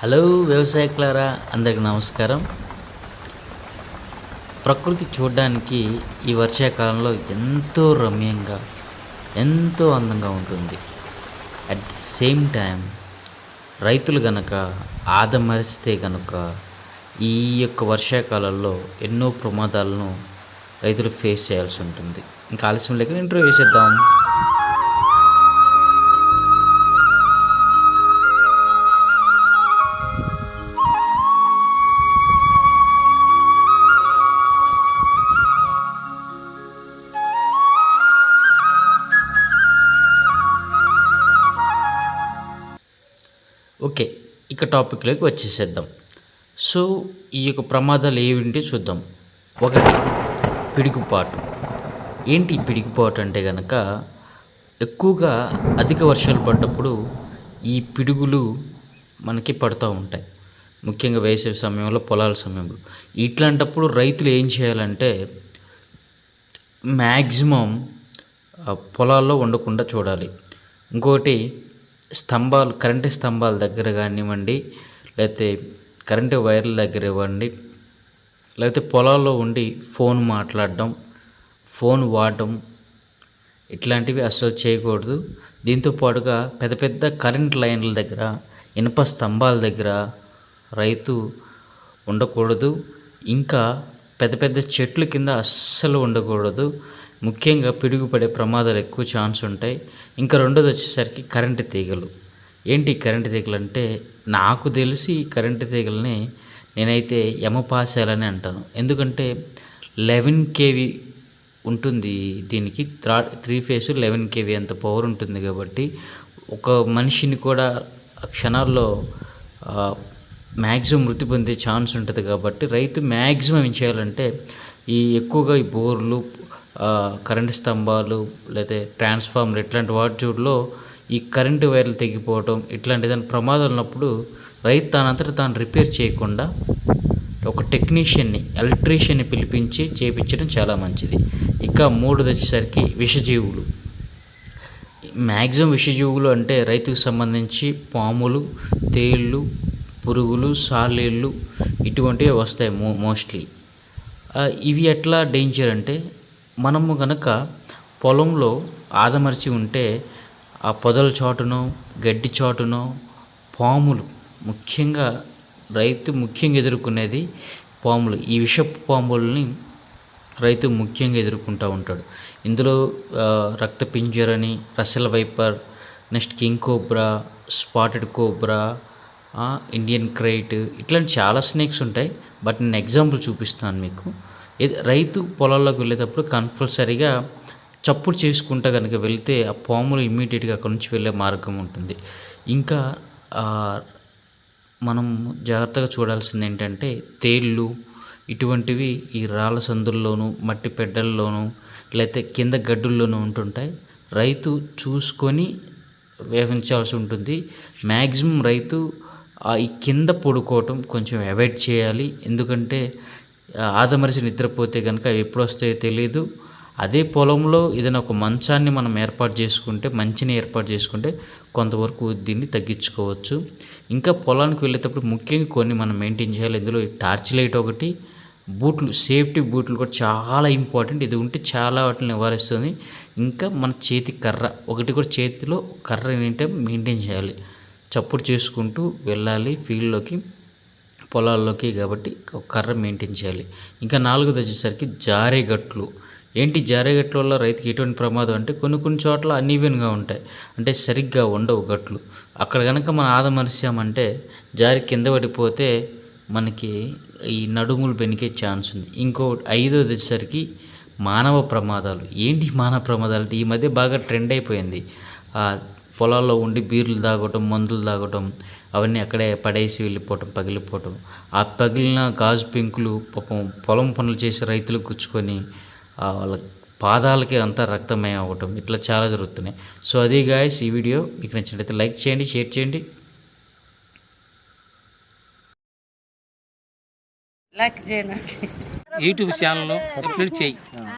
Hello వ్యవసాయకులారా, అందరికి నమస్కారం. ప్రకృతి చూడడానికి ఈ వర్షాకాలంలో ఎంతో రమ్యంగా, ఎంతో అందంగా ఉంటుంది. అట్ ది సేమ్ టైం రైతులు గనక ఆదమరిస్తే గనుక ఈ యొక్క వర్షాకాలంలో ఎన్నో ప్రమాదాలను రైతులు ఫేస్ చేయాల్సి ఉంటుంది. ఇంకా ఆలస్యం లేక ఇంటర్వ్యూ వేసేద్దాం. ఓకే, ఇక టాపిక్లోకి వచ్చేసేద్దాం. సో ఈ యొక్క ప్రమాదాలు ఏమిటి చూద్దాం. ఒకటి, పిడుగుపాటు. ఏంటి పిడుగుపాటు అంటే కనుక ఎక్కువగా అధిక వర్షాలు పడ్డప్పుడు ఈ పిడుగులు మనకి పడుతూ ఉంటాయి. ముఖ్యంగా వేసవి సమయంలో, పొలాల సమయంలో. ఇట్లాంటప్పుడు రైతులు ఏం చేయాలంటే మ్యాక్సిమం పొలాల్లో ఉండకుండా చూడాలి. ఇంకోటి, కరెంటు స్తంభాల దగ్గర కానివ్వండి, లేకపోతే కరెంటు వైర్ల దగ్గర ఇవ్వండి, లేకపోతే పొలాల్లో ఉండి ఫోన్ మాట్లాడడం, ఫోన్ వాడడం ఇట్లాంటివి అస్సలు చేయకూడదు. దీంతో పాటుగా పెద్ద పెద్ద కరెంట్ లైన్ల దగ్గర, ఇనుప స్తంభాల దగ్గర రైతు ఉండకూడదు. ఇంకా పెద్ద పెద్ద చెట్ల కింద అస్సలు ఉండకూడదు. ముఖ్యంగా పిడుగు పడే ప్రమాదాలు ఎక్కువ ఛాన్స్ ఉంటాయి. ఇంకా రెండోది వచ్చేసరికి కరెంటు తీగలు. ఏంటి కరెంటు తీగలు అంటే, నాకు తెలిసి కరెంటు తీగలని నేనైతే యమపాశాలని అంటాను. ఎందుకంటే 11 kV ఉంటుంది. దీనికి 3 ఫేస్ 11 kV అంత పవర్ ఉంటుంది. కాబట్టి ఒక మనిషిని కూడా క్షణాల్లో మ్యాక్సిమం మృతి పొందే ఛాన్స్ ఉంటుంది. కాబట్టి రైతు మ్యాక్సిమం ఏం చేయాలంటే ఎక్కువగా ఈ బోర్లు, కరెంటు స్తంభాలు, లేదా ట్రాన్స్ఫార్మర్ ఇట్లాంటి వాటిలో ఈ కరెంటు వైర్లు తెగిపోవడం ఇట్లాంటి దాని ప్రమాదాలు ఉన్నప్పుడు రైతు తానంతట తాను రిపేర్ చేయకుండా ఒక టెక్నీషియన్ని, ఎలక్ట్రీషియన్ని పిలిపించి చేయించడం చాలా మంచిది. ఇక మూడోది వచ్చేసరికి విషజీవులు. మ్యాక్సిమం విషజీవులు అంటే రైతుకు సంబంధించి పాములు, తేళ్ళు, పురుగులు, సాలేళ్ళు ఇటువంటివి వస్తాయి మోస్ట్లీ. ఇవి ఎట్లా డేంజర్ అంటే, మనము కనుక పొలంలో ఆదమర్చి ఉంటే ఆ పొదల చాటునో, గడ్డి చాటునో పాములు, ముఖ్యంగా ఎదుర్కొనేది పాములు. ఈ విషపు పాములని రైతు ముఖ్యంగా ఎదుర్కొంటూ ఉంటాడు. ఇందులో రక్తపింజరని, Russell viper, next king cobra, spotted cobra, Indian krait ఇట్లాంటి చాలా స్నేక్స్ ఉంటాయి. బట్ నేను ఎగ్జాంపుల్ చూపిస్తాను మీకు. రైతు పొలాల్లోకి వెళ్ళేటప్పుడు కంపల్సరీగా చప్పుడు చేసుకుంటూ కనుక వెళ్తే ఆ పాములు ఇమ్మీడియట్గా అక్కడ నుంచి వెళ్ళే మార్గం ఉంటుంది. ఇంకా మనం జాగ్రత్తగా చూడాల్సింది ఏంటంటే, తేళ్ళు ఇటువంటివి ఈ రాళ్ళ సందుల్లోనూ, మట్టి పెడ్డల్లోనూ, లేకపోతే కింద గడ్డుల్లోనూ ఉంటుంటాయి. రైతు చూసుకొని వ్యవహరించాల్సి ఉంటుంది. మ్యాక్సిమం రైతు ఈ కింద పడుకోవటం కొంచెం అవాయిడ్ చేయాలి. ఎందుకంటే ఆదమరిచి నిద్రపోతే కనుక అవి ఎప్పుడు వస్తాయో తెలియదు. అదే పొలంలో ఏదైనా ఒక మంచాన్ని మనం మంచిని ఏర్పాటు చేసుకుంటే కొంతవరకు దీన్ని తగ్గించుకోవచ్చు. ఇంకా పొలానికి వెళ్ళేటప్పుడు ముఖ్యంగా కొన్ని మనం మెయింటైన్ చేయాలి. ఇందులో టార్చ్ లైట్ ఒకటి, బూట్లు, సేఫ్టీ బూట్లు కూడా చాలా ఇంపార్టెంట్. ఇది ఉంటే చాలా వాటిని నివారిస్తుంది. ఇంకా మన చేతి కర్ర ఒకటి కూడా, చేతిలో కర్ర ఏంటంటే మెయింటైన్ చేయాలి. చప్పుడు చేసుకుంటూ వెళ్ళాలి ఫీల్డ్లోకి, పొలాల్లోకి. కాబట్టి కర్ర మెయింటైన్ చేయాలి. ఇంకా నాలుగోది వచ్చేసరికి జారేగట్లు. ఏంటి జారేగట్ల వల్ల రైతుకి ఎటువంటి ప్రమాదం అంటే, కొన్ని చోట్ల అన్ఈవెన్గా ఉంటాయి, అంటే సరిగ్గా ఉండవు గట్లు. అక్కడ కనుక మనం ఆదమరిచామంటే జారి కింద పడిపోతే మనకి ఈ నడుములు బెనికే ఛాన్స్ ఉంది. ఐదోది వచ్చేసరికి మానవ ప్రమాదాలు. ఏంటి మానవ ప్రమాదాలు అంటే, ఈ మధ్య బాగా ట్రెండ్ అయిపోయింది. పొలాల్లో ఉండి బీర్లు తాగటం, మందులు తాగటం, అవన్నీ అక్కడే పడేసి వెళ్ళిపోవటం, పగిలిపోవటం. ఆ పగిలిన గాజు పెంకులు పాపం పొలం పనులు చేసే రైతులకు గుచ్చుకొని వాళ్ళ పాదాలకి అంతా రక్తమయం అవ్వటం, ఇట్లా చాలా జరుగుతున్నాయి. సో అది గాయస్, ఈ వీడియో మీకు నచ్చినట్లయితే లైక్ చేయండి, షేర్ చేయండి. యూట్యూబ్ ఛానల్ అప్లోడ్ చేయి.